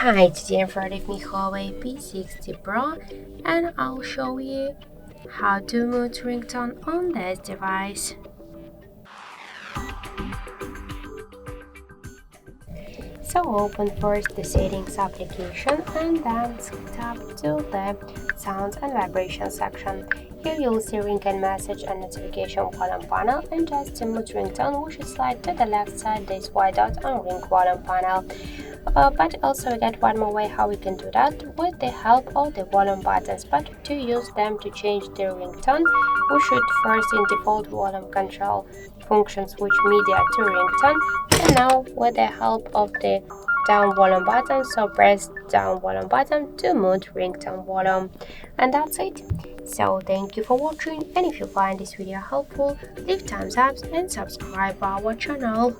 Hi, today in front of me Huawei P60 Pro, and I'll show you how to mute ringtone on this device. So open first the settings application and then tap to the sounds and vibration section. Here you'll see ringtone message and notification volume panel, and just to mute ringtone we should slide to the left side this white dot on ring volume panel. But also we get one more way how we can do that with the help of the volume buttons, but to use them to change the ringtone we should first in default volume control function switch media to ringtone, and now with the help of the down volume button, so press down volume button to mute ringtone volume. And that's it. So thank you for watching, and if you find this video helpful, leave thumbs up and subscribe our channel.